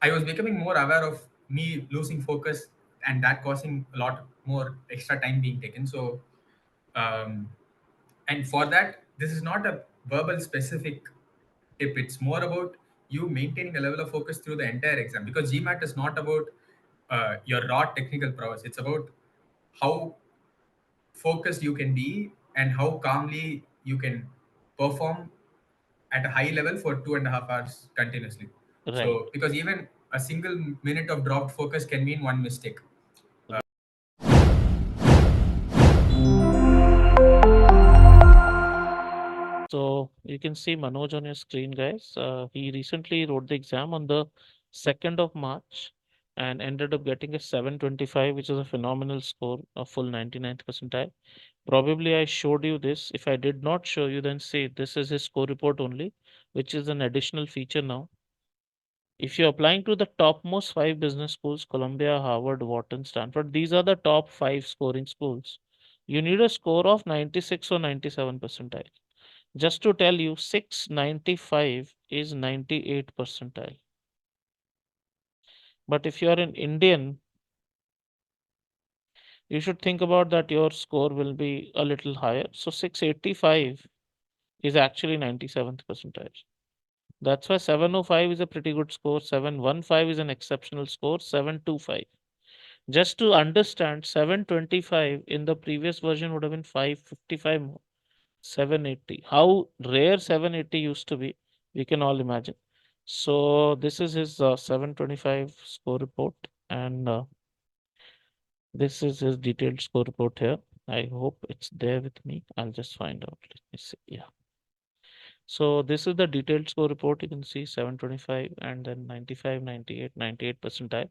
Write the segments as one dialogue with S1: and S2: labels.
S1: I was becoming more aware of me losing focus and that causing a lot more extra time being taken. So, um, and for that, this is not a verbal specific tip. It's more about you maintaining a level of focus through the entire exam, because GMAT is not about your raw technical prowess. It's about how focused you can be and how calmly you can perform at a high level for 2.5 hours continuously.
S2: Right.
S1: So, because even a single minute of dropped focus can mean one mistake.
S2: So you can see Manoj on your screen, guys. He recently wrote the exam on the 2nd of March and ended up getting a 725, which is a phenomenal score, a full 99th percentile. Probably I showed you this. If I did not show you, then say this is his score report only, which is an additional feature now. If you're applying to the topmost five business schools, Columbia, Harvard, Wharton, Stanford, these are the top five scoring schools. You need a score of 96 or 97 percentile. Just to tell you, 695 is 98 percentile. But if you are an Indian, you should think about that your score will be a little higher. So 685 is actually 97th percentile. That's why 705 is a pretty good score. 715 is an exceptional score. 725. Just to understand, 725 in the previous version would have been 555 more. 780. How rare 780 used to be, we can all imagine. So this is his 725 score report, and this is his detailed score report here. I hope it's there with me. I'll just find out. Let me see. Yeah. So this is the detailed score report. You can see 725 and then 95, 98, 98 percentile.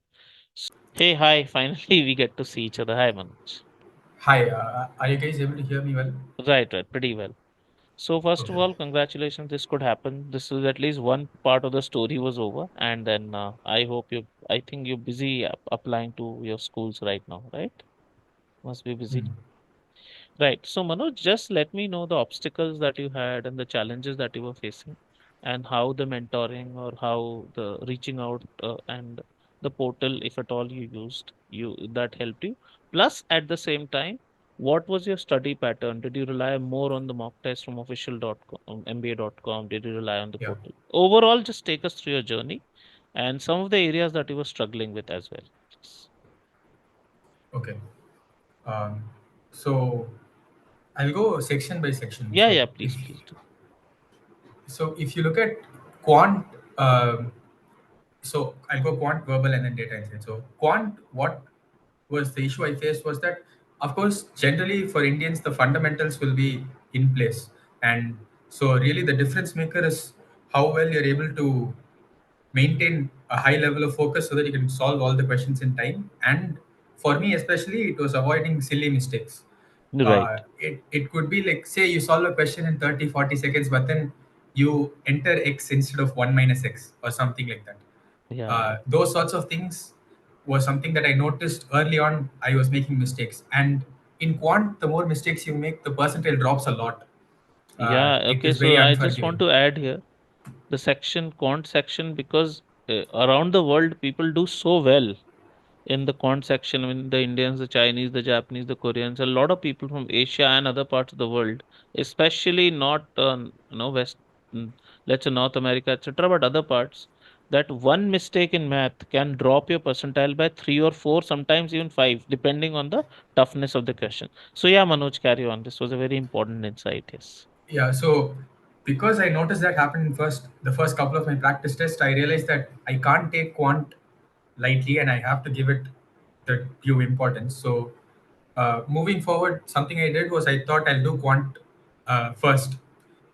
S2: Hey, hi. Finally, we get to see each other. Hi, Manoj.
S1: Hi, are you guys able to hear me well?
S2: Right, right. Pretty well. So first of
S1: Okay.
S2: all, congratulations. This could happen. This is at least one part of the story was over, and then I hope you. I think you're busy applying to your schools right now, right? Must be busy.
S1: Hmm.
S2: Right. So Manoj, just let me know the obstacles that you had and the challenges that you were facing, and how the mentoring or how the reaching out and the portal, if at all you used, you that helped you. Plus, at the same time, what was your study pattern? Did you rely more on the mock test from official.com, mba.com? Did you rely on the
S1: Yeah.
S2: portal? Overall, just take us through your journey and some of the areas that you were struggling with as well. Please.
S1: Okay. Um, so I'll go section by section.
S2: Yeah, yeah, please, please do.
S1: So if you look at quant, um, so I'll go quant, verbal, and then data insight. So quant, what was the issue I faced was that, of course, generally for Indians, the fundamentals will be in place, and so really the difference maker is how well you're able to maintain a high level of focus so that you can solve all the questions in time. And for me especially, it was avoiding silly mistakes.
S2: Right.
S1: It could be like, say you solve a question in 30-40 seconds, but then you enter x instead of 1 minus x or something like that.
S2: Yeah, yeah.
S1: Those sorts of things was something that I noticed early on. I was making mistakes, and in quant, the more mistakes you make, the percentile drops a lot.
S2: Yeah,
S1: It
S2: okay.
S1: is
S2: So
S1: very
S2: I just want
S1: unforgiving.
S2: to add here the section, quant section, because around the world people do so well in the quant section. I mean, the Indians, the Chinese, the Japanese, the Koreans, a lot of people from Asia and other parts of the world, especially not, West, mm, let's say North America, etc., but other parts, that one mistake in math can drop your percentile by three or four, sometimes even five, depending on the toughness of the question. So yeah, Manoj, carry on. This was a very important insight. Yes.
S1: Yeah, so because I noticed that happened in the first couple of my practice tests, I realized that I can't take quant lightly and I have to give it the due importance. So moving forward, something I did was I thought I'll do quant first,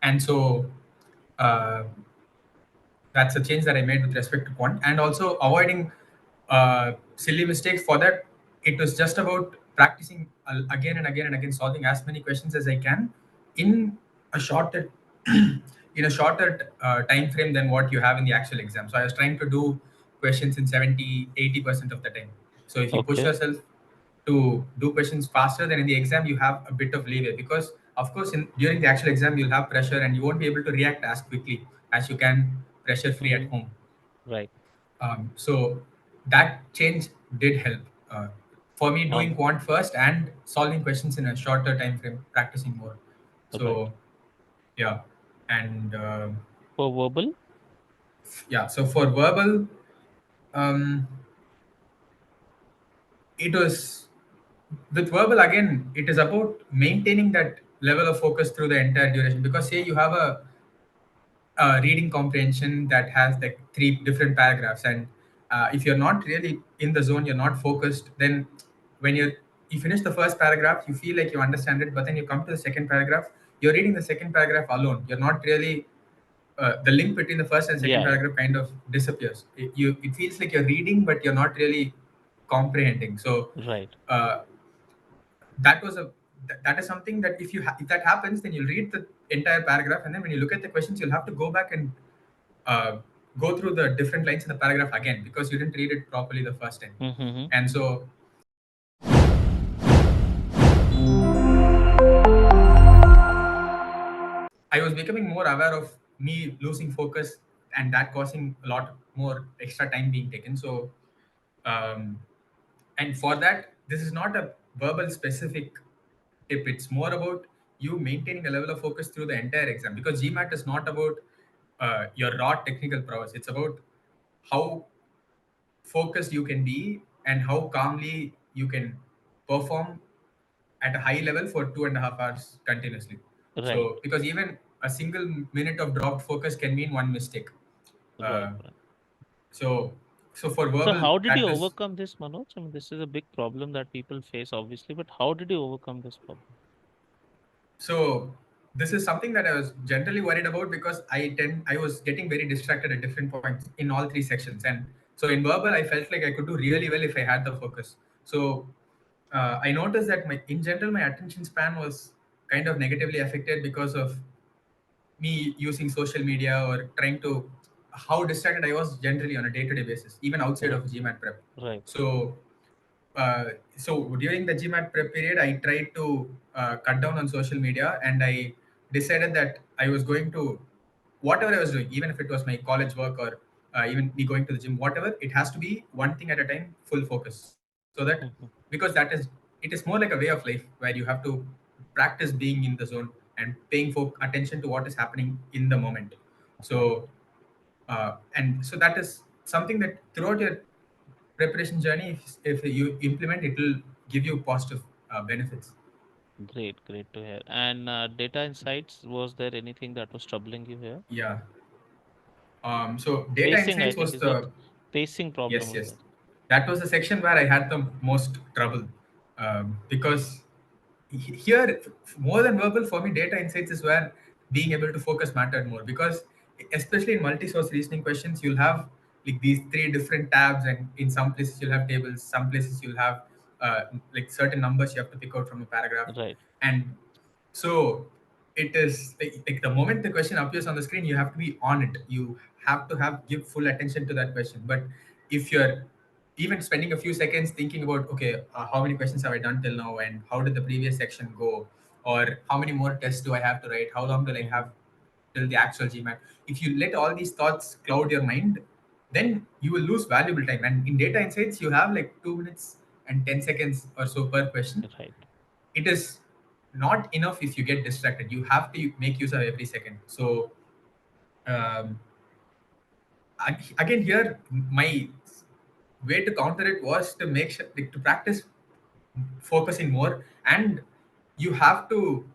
S1: and so uh, that's a change that I made with respect to quant, and also avoiding silly mistakes. For that, it was just about practicing again and again and again, solving as many questions as I can in a shorter in a shorter time frame than what you have in the actual exam. So I was trying to do questions in 70-80% of the time. So if you push
S2: Okay.
S1: yourself to do questions faster than in the exam, you have a bit of leeway, because of course during the actual exam you'll have pressure and you won't be able to react as quickly as you can pressure free at
S2: Mm-hmm.
S1: home.
S2: Right.
S1: So that change did help uh, for me doing
S2: How
S1: quant first and solving questions in a shorter time frame, practicing more.
S2: right.
S1: So yeah, and
S2: For verbal?
S1: yeah. So for verbal, um, it was with verbal again. It is about maintaining that level of focus through the entire duration. Because say you have a reading comprehension that has like three different paragraphs, and if you're not really in the zone, you're not focused, then when you finish the first paragraph, you feel like you understand it, but then you come to the second paragraph, you're reading the second paragraph alone, you're not really the link between the first and second
S2: Yeah, yeah.
S1: paragraph kind of disappears. It feels like you're reading but you're not really comprehending. So
S2: Right.
S1: uh, that was a that is something that if that happens, then you'll read the entire paragraph, and then when you look at the questions, you'll have to go back and uh, go through the different lines in the paragraph again because you didn't read it properly the first time.
S2: Mm-hmm.
S1: And so I was becoming more aware of me losing focus and that causing a lot more extra time being taken. So um, and for that, this is not a verbal specific tip. It's more about you maintaining a level of focus through the entire exam, because GMAT is not about your raw technical prowess. It's about how focused you can be and how calmly you can perform at a high level for 2.5 hours continuously.
S2: Right.
S1: So because even a single minute of dropped focus can mean one mistake.
S2: Right.
S1: uh,
S2: Right.
S1: so so for
S2: So
S1: verbal,
S2: how did you
S1: that is.
S2: overcome this, Manoj? I mean, this is a big problem that people face, obviously, but how did you overcome this problem?
S1: So this is something that I was generally worried about, because I was getting very distracted at different points in all three sections. And so in verbal, I felt like I could do really well if I had the focus. So I noticed that my in general my attention span was kind of negatively affected because of me using social media or trying to, how distracted I was generally on a day-to-day basis, even outside
S2: Right.
S1: of GMAT prep.
S2: Right.
S1: So uh, so during the GMAT prep period, I tried to cut down on social media, and I decided that I was going to, whatever I was doing, even if it was my college work or even me going to the gym, whatever, it has to be one thing at a time, full focus. So that,
S2: Mhm.
S1: because it is more like a way of life where you have to practice being in the zone and paying attention to what is happening in the moment.
S2: Right.
S1: So and so that is something that throughout your preparation journey, if you implement, it will give you positive benefits.
S2: Great. Great to hear. And data insights, was there anything that was troubling you here?
S1: Yeah. So data
S2: Pacing, I
S1: insights
S2: think,
S1: was
S2: is it
S1: the,
S2: pacing problem
S1: yes,
S2: was
S1: yes,
S2: there?
S1: that was the section where I had the most trouble, because here, more than verbal, for me data insights is where being able to focus mattered more, because especially in multi-source reasoning questions, you'll have like these three different tabs, and in some places you'll have tables, some places you'll have like certain numbers you have to pick out from a paragraph.
S2: Right.
S1: And so it is like the moment the question appears on the screen, you have to be on it, you have to have give full attention to that question. But if you're even spending a few seconds thinking about, okay, how many questions have I done till now, and how did the previous section go, or how many more tests do I have to write, how long do I
S2: Hmm.
S1: have till the actual GMAT, if you let all these thoughts cloud your mind, then you will lose valuable time. And in data insights, you have like 2 minutes and 10 seconds or so per question.
S2: Right.
S1: It is not enough if you get distracted, you have to make use of every second. So um, again here, my way to counter it was to make sure, like, to practice focusing more. And you have to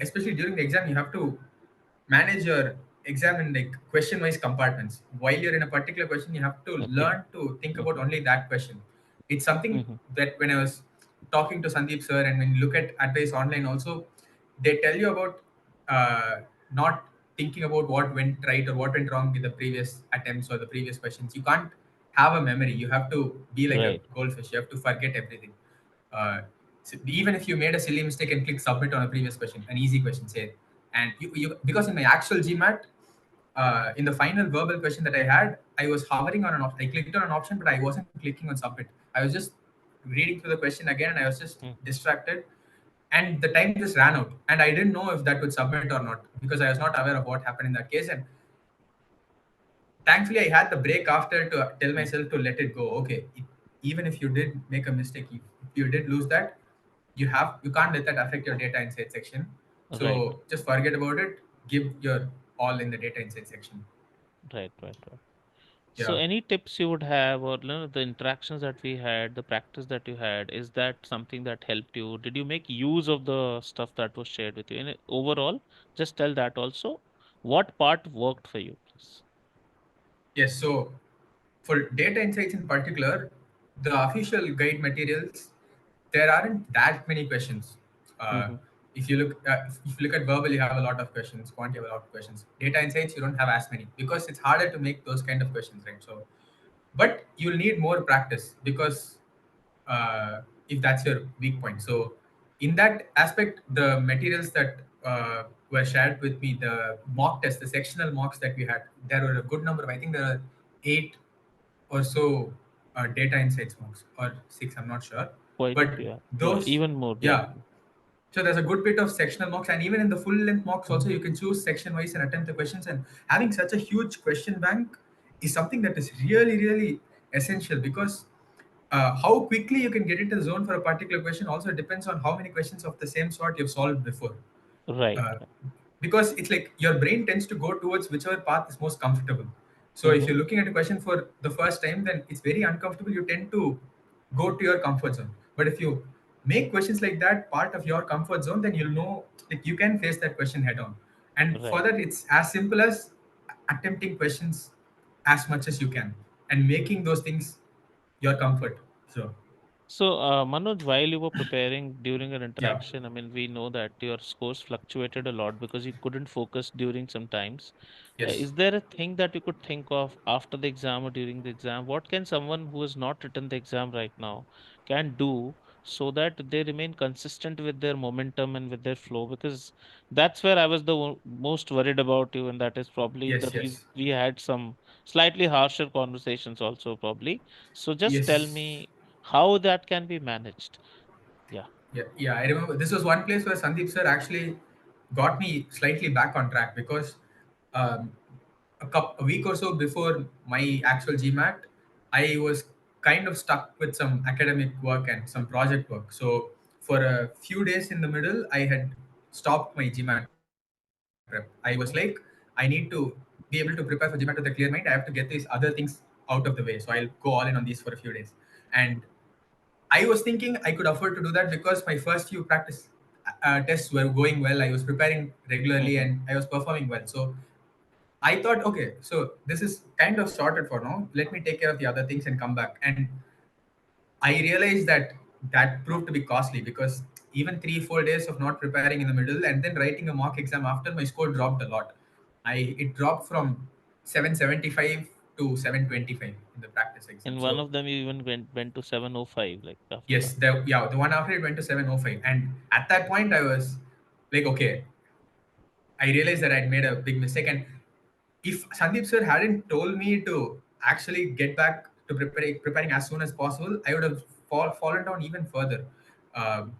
S1: especially during the exam, you have to manage your exam in like question wise compartments. While you're in a particular question, you have to
S2: Okay.
S1: learn to think about
S2: Hmm.
S1: only that question. It's something
S2: Hmm.
S1: that when I was talking to Sandeep sir, and when you look at advice online also, they tell you about not thinking about what went right or what went wrong with the previous attempts or the previous questions. You can't have a memory, you have to be like a
S2: Right.
S1: goldfish, you have to forget everything. So even if you made a silly mistake and click submit on a previous question, an easy question, say, and you because in my actual GMAT, in the final verbal question that I had, I was hovering on an option. I clicked on an option, but I wasn't clicking on submit. I was just reading through the question again, and I was just
S2: Hmm.
S1: distracted, and the time just ran out, and I didn't know if that would submit or not because I was not aware of what happened in that case. And thankfully I had the break after to tell
S2: Mm.
S1: myself to let it go. Okay, even if you did make a mistake, if you did lose that, you can't let that affect your data insight section.
S2: Right,
S1: So just forget about it. Give your all in the data insight section.
S2: right. So,
S1: Yeah.
S2: any tips you would have, or the interactions that we had, the practice that you had, is that something that helped you? Did you make use of the stuff that was shared with you? And overall, just tell that also. What part worked for you, please?
S1: Yes. So for data insights in particular, the official guide materials, there aren't that many questions. Uh,
S2: Mm-hmm.
S1: if you look at verbal, you have a lot of questions. Quant, you have a lot of questions. Data insights, you don't have as many because it's harder to make those kind of questions, right? So, but you'll need more practice because if that's your weak point. So, in that aspect, the materials that were shared with me, the mock test, the sectional mocks that we had, there were a good number of, I think there are eight or so data insights mocks, or six, I'm not sure.
S2: Quite a
S1: But
S2: few. Yeah, yeah,
S1: those,
S2: even more. Yeah.
S1: yeah. So there's a good bit of sectional mocks, and even in the full length mocks, also you can choose section wise and attempt the questions. And having such a huge question bank is something that is really, really essential because how quickly you can get into the zone for a particular question also depends on how many questions of the same sort you've solved before.
S2: Right.
S1: Uh, because it's like your brain tends to go towards whichever path is most comfortable. So if
S2: Mm-hmm.
S1: you're looking at a question for the first time, then it's very uncomfortable. You tend to go to your comfort zone. But if you make questions like that part of your comfort zone, then you'll know like you can face that question head on. And for
S2: Right.
S1: that, it's as simple as attempting questions as much as you can and making those things your comfort. So
S2: So, Manoj, while you were preparing during an
S1: yeah,
S2: interaction, I mean, we know that your scores fluctuated a lot because you couldn't focus during some times.
S1: yes,
S2: Is there a thing that you could think of after the exam or during the exam? What can someone who has not written the exam right now can do so that they remain consistent with their momentum and with their flow? Because that's where I was the most worried about you, and that is probably the
S1: yes,
S2: reason
S1: yes,
S2: we had some slightly harsher conversations also, probably. So just tell
S1: yes.
S2: me how that can be managed. Yeah.
S1: Yeah. I remember this was one place where Sandeep sir actually got me slightly back on track because um, a week or so before my actual GMAT, I was kind of stuck with some academic work and some project work. So for a few days in the middle, I had stopped my GMAT prep. I was like, I need to be able to prepare for GMAT with a clear mind. I have to get these other things out of the way. So I'll go all in on these for a few days. And I was thinking I could afford to do that because my first few practice tests were going well. I was preparing regularly
S2: Hmm.
S1: and I was performing well. So I thought, okay, so this is kind of sorted for now. Let me take care of the other things and come back. And I realized that that proved to be costly because even 3 4 days of not preparing in the middle and then writing a mock exam after, my score dropped a lot. I It dropped from 775 to 725 in the practice exam.
S2: In one
S1: So
S2: of them, you even went to 705, like after
S1: yes,
S2: that.
S1: the one after it went to 705, and at that point I was like, okay, I realized that I'd made a big mistake. And if Sandeep sir hadn't told me to actually get back to preparing as soon as possible, I would have fallen down even further. Um,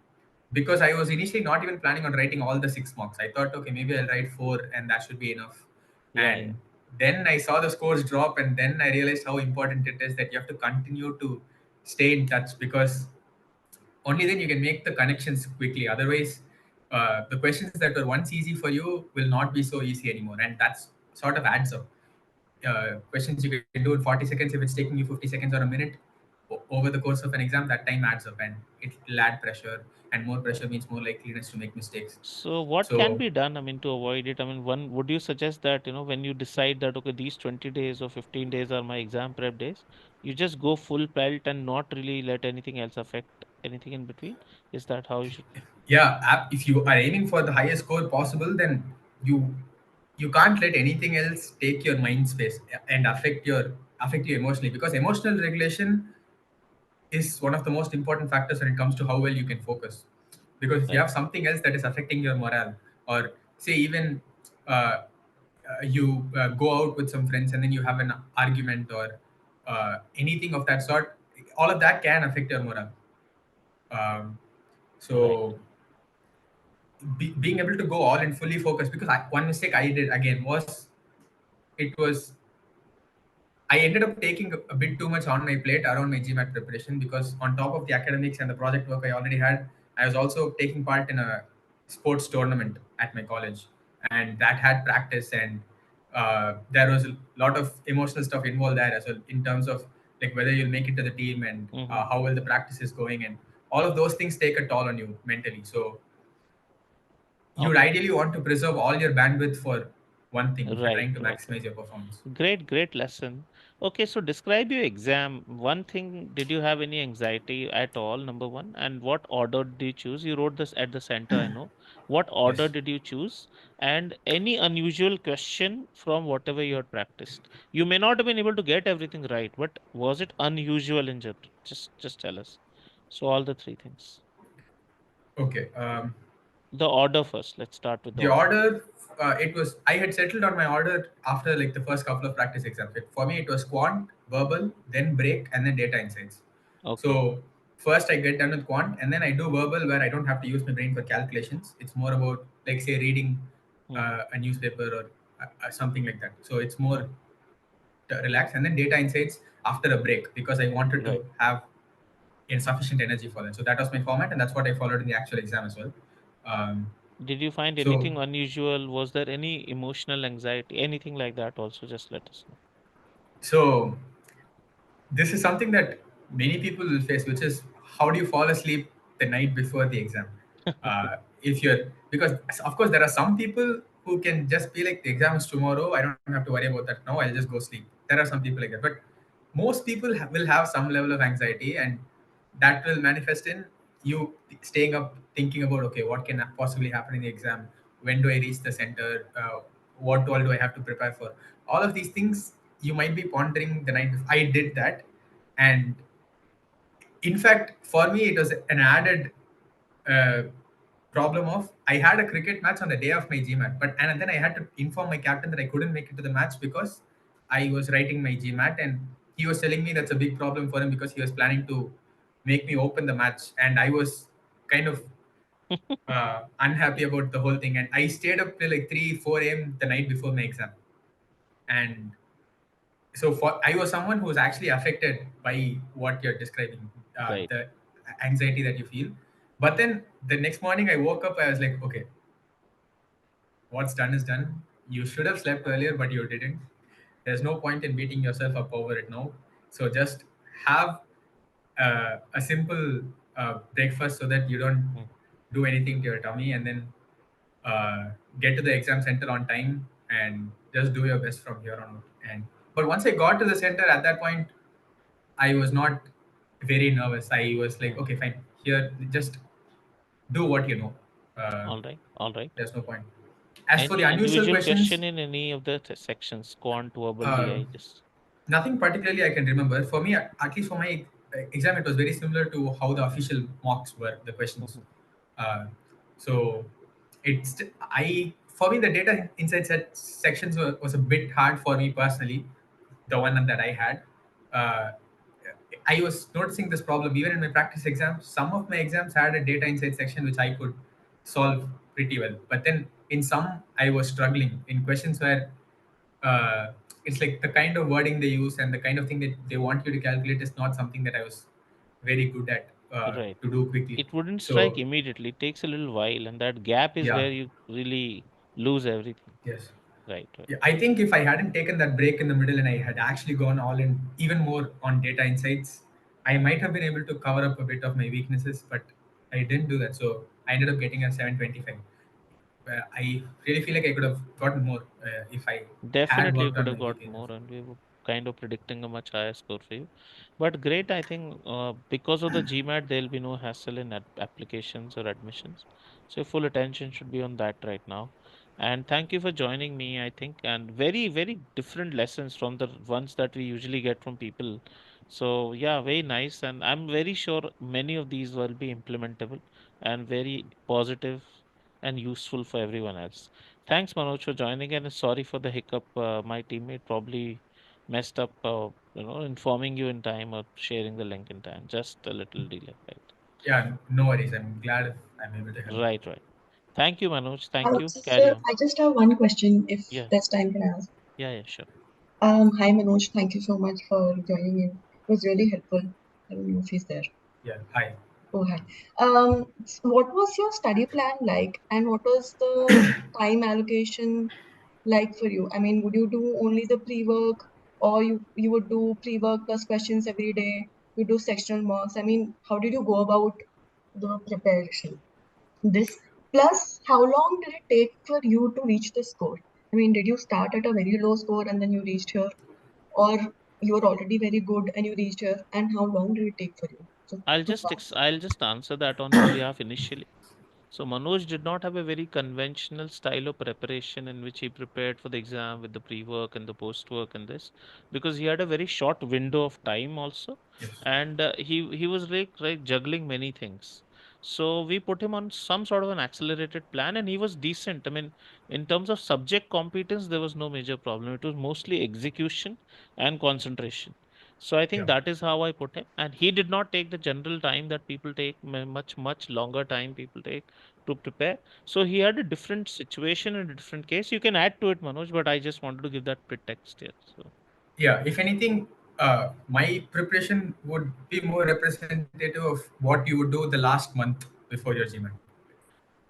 S1: because I was initially not even planning on writing all the 6 mocks. I thought, okay, maybe I'll write four and that should be enough.
S2: Yeah, yeah.
S1: And then I saw the scores drop, and then I realized how important it is that you have to continue to stay in touch because only then you can make the connections quickly. Otherwise, the questions that were once easy for you will not be so easy anymore, and that's sort of adds up. Questions you can do in 40 seconds, if it's taking you 50 seconds or a minute over the course of an exam, that time adds up, and it'll add pressure, and more
S2: Right.
S1: pressure means more likeliness to make mistakes.
S2: So what can
S1: So
S2: be done, I mean, to avoid it? I mean, one, would you suggest that, when you decide that, okay, these 20 days or 15 days are my exam prep days, you just go full pelt and not really let anything else affect anything in between? Is that how you should?
S1: yeah, if you are aiming for the highest score possible, then you you can't let anything else take your mind space and affect you emotionally, because emotional regulation is one of the most important factors when it comes to how well you can focus. Because if you
S2: Right.
S1: have something else that is affecting your morale, or say even you go out with some friends and then you have an argument or anything of that sort, all of that can affect your morale. um,
S2: Right.
S1: so being able to go all in fully focused, because one mistake I did again was, it was I ended up taking a bit too much on my plate around my GMAT preparation, because on top of the academics and the project work I already had, I was also taking part in a sports tournament at my college, and that had practice, and there was a lot of emotional stuff involved there as well, in terms of like whether you'll make it to the team, and
S2: Mm-hmm.
S1: how well the practice is going, and all of those things take a toll on you mentally. So you'd
S2: Okay.
S1: ideally want to preserve all your bandwidth for one thing if you're
S2: Right,
S1: trying to
S2: right, right.
S1: maximize your performance.
S2: Great, great lesson. Okay, so describe your exam. One thing, did you have any anxiety at all? Number one, and what order did you choose? You wrote this at the center, I know. What order
S1: Yes.
S2: did you choose? And any unusual question from whatever you had practiced? You may not have been able to get everything right, but was it unusual in general? Just tell us. So all the three things.
S1: Okay.
S2: The order first. Let's start with the
S1: The
S2: order.
S1: order, it was, I had settled on my order after like the first couple of practice exams. For me, it was quant, verbal, then break, and then data insights.
S2: Okay.
S1: So first I get done with quant, and then I do verbal, where I don't have to use my brain for calculations. It's more about, like, say, reading
S2: Hmm.
S1: a newspaper, or something like that. So it's more
S2: Hmm.
S1: relaxed, and then data insights after a break, because I wanted
S2: Right.
S1: to have insufficient energy for that. So that was my format, and that's what I followed in the actual exam as well. Um,
S2: Did you find
S1: so
S2: anything unusual? Was there any emotional anxiety? Anything like that also? Just let us
S1: so this is something that many people will face, which is, how do you fall asleep the night before the exam?
S2: know.
S1: If you're, because of course there are some people who can just be like, the exam is tomorrow, I don't have to worry about that now, I'll just go sleep. There are some people like that, but most people will have some level of anxiety, and that will manifest in you staying up thinking about, okay, what can possibly happen in the exam, when do I reach the center, what all do I have to prepare for, all of these things you might be pondering the night before. I did that, and in fact, for me, it was an added uh, problem of, I had a cricket match on the day of my GMAT, but and then I had to inform my captain that I couldn't make it to the match because I was writing my GMAT, and he was telling me that's a big problem for him, because he was planning to make me open the match, and I was kind of unhappy about the whole thing, and I stayed up till like 3 4 a.m. the night before my exam, and so for I was someone who was actually affected by what you're describing,
S2: Right.
S1: the anxiety that you feel. But then the next morning I woke up, I was like, okay, what's done is done. You should have slept earlier, but you didn't. There's no point in beating yourself up over it now. So just have a simple breakfast, so that you don't
S2: Mm.
S1: do anything to your tummy, and then get to the exam center on time, and just do your best from here on out. And but once I got to the center, at that point I was not very nervous. I was like,
S2: Mm.
S1: okay, fine. Here, just do what you know. Uh,
S2: All right. All right.
S1: there's no point. As for the
S2: Any
S1: unusual
S2: individual
S1: questions,
S2: question in any of the sections? Quant, verbal,
S1: uh,
S2: DI, just.
S1: nothing particularly I can remember. For me, at least for my exam, it was very similar to how the official mocks were, the questions.
S2: Mhm.
S1: Uh, so it's I for me, the data insight sections was a bit hard for me personally, the one that I had. Uh, I was noticing this problem even in my practice exams. Some of my exams had a data insight section which I could solve pretty well, but then in some I was struggling in questions where it's like the kind of wording they use and the kind of thing that they want you to calculate is not something that I was very good at
S2: Right.
S1: to do quickly.
S2: It wouldn't strike
S1: So
S2: immediately. It takes a little while, and that gap is
S1: yeah,
S2: where you really lose everything.
S1: yes.
S2: Right. Right.
S1: Yeah, I think if I hadn't taken that break in the middle and I had actually gone all in even more on data insights, I might have been able to cover up a bit of my weaknesses, but I didn't do that. So I ended up getting a 725. I really feel like I could have gotten more if I had
S2: Definitely, you
S1: worked
S2: could
S1: on
S2: have
S1: my
S2: got
S1: VP enough.
S2: more, and we were kind of predicting a much higher score for you. But great, I think because of the GMAT, there'll be no hassle in applications or admissions. So your full attention should be on that right now. And thank you for joining me, I think, and very, very different lessons from the ones that we usually get from people. So yeah, very nice. And I'm very sure many of these will be implementable and very positive and useful for everyone else. Thanks, Manoj, for joining, and sorry for the hiccup. My teammate probably messed up, informing you in time or sharing the link in time. Just a little delay, right?
S1: Yeah, no worries. I'm glad if I'm able to help.
S2: Right, right. Thank you, Manoj. Thank you.
S3: Just,
S2: Carry on.
S3: I just have one question, if
S2: Yeah,
S3: there's time can I ask.
S2: yeah, yeah, sure.
S3: Hi Manoj, thank you so much for joining in. It was really helpful. I don't know if he's there.
S1: Yeah, hi.
S3: Oh, hi. What was your study plan like, and what was the time allocation like for you? I mean, would you do only the pre-work, or you would do pre-work plus questions every day? You do sectional mocks. I mean, how did you go about the preparation? This plus, how long did it take for you to reach the score? I mean, did you start at a very low score and then you reached here, or you were already very good and you reached here? And how long did it take for you? So, two parts.
S2: I'll just answer that on his behalf initially. So Manoj did not have a very conventional style of preparation in which he prepared for the exam with the pre-work and the post-work and this, because he had a very short window of time also,
S1: Yes.
S2: and he was like juggling many things. So we put him on some sort of an accelerated plan, and he was decent. I mean, in terms of subject competence, there was no major problem. It was mostly execution and concentration. So I think
S1: Yeah.
S2: that is how I put him, and he did not take the general time that people take, much longer time people take to prepare. So he had a different situation and a different case. You can add to it, Manoj, but I just wanted to give that pretext here. So
S1: Yeah, if anything, my preparation would be more representative of what you would do the last month before your GMAT.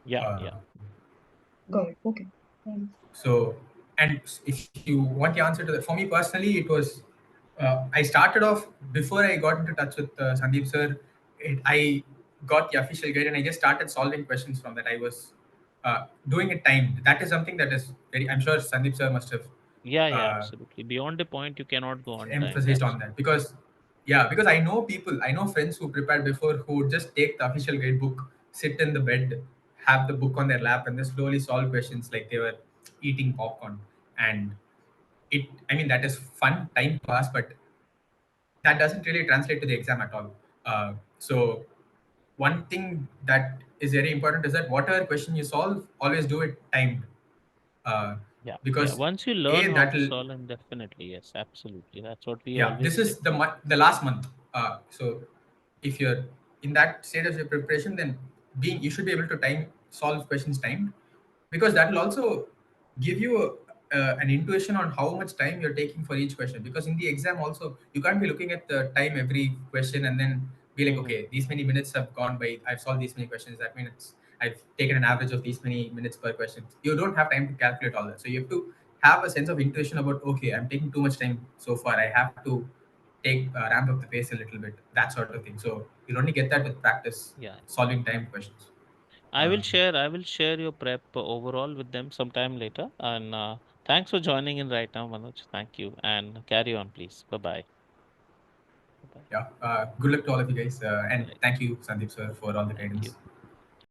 S2: yeah,
S1: Uh,
S2: yeah,
S3: Got it. Okay. Thanks.
S1: so, and if you want the answer to that, for me personally, it was I started off before I got into touch with Sandeep sir. I got the official guide and I just started solving questions from that. I was doing it timed. That is something that is very. I'm sure Sandeep sir must have
S2: yeah,
S1: uh,
S2: absolutely. Beyond a point, you cannot go untimed.
S1: emphasized on
S2: Absolutely.
S1: that because yeah, because I know people, I know friends who prepared before who would just take the official guidebook, sit in the bed, have the book on their lap, and then slowly solve questions like they were eating popcorn. And it, I mean, that is fun time pass, but that doesn't really translate to the exam at all. So one thing that is very important is that whatever question you solve, always do it timed, uh,
S2: Yeah, yeah.
S1: because
S2: Once you learn
S1: a
S2: how to
S1: that'll
S2: solve, and definitely, yes, absolutely. That's what we
S1: yeah,
S2: always
S1: this
S2: say.
S1: is the last month. So if you're in that state of your preparation, then being you should be able to time solve questions timed, because that will also give you an intuition on how much time you're taking for each question. Because in the exam also, you can't be looking at the time every question and then be like,
S2: Hmm.
S1: okay, these many minutes have gone by, I've solved these many questions, that means I've taken an average of these many minutes per question. You don't have time to calculate all that, so you have to have a sense of intuition about, okay, I'm taking too much time so far, I have to take ramp up the pace a little bit, that sort of thing. So you'll only get that with practice
S2: Yeah.
S1: solving timed questions.
S2: I will
S1: um,
S2: share. I will share your prep overall with them sometime later. And thanks for joining in right now, Manoj. Thank you, and carry on, please. Bye bye. Bye bye.
S1: yeah, good luck to all of you guys, and
S2: Right.
S1: thank you Sandeep sir for all the
S2: Thank you.
S1: guidance.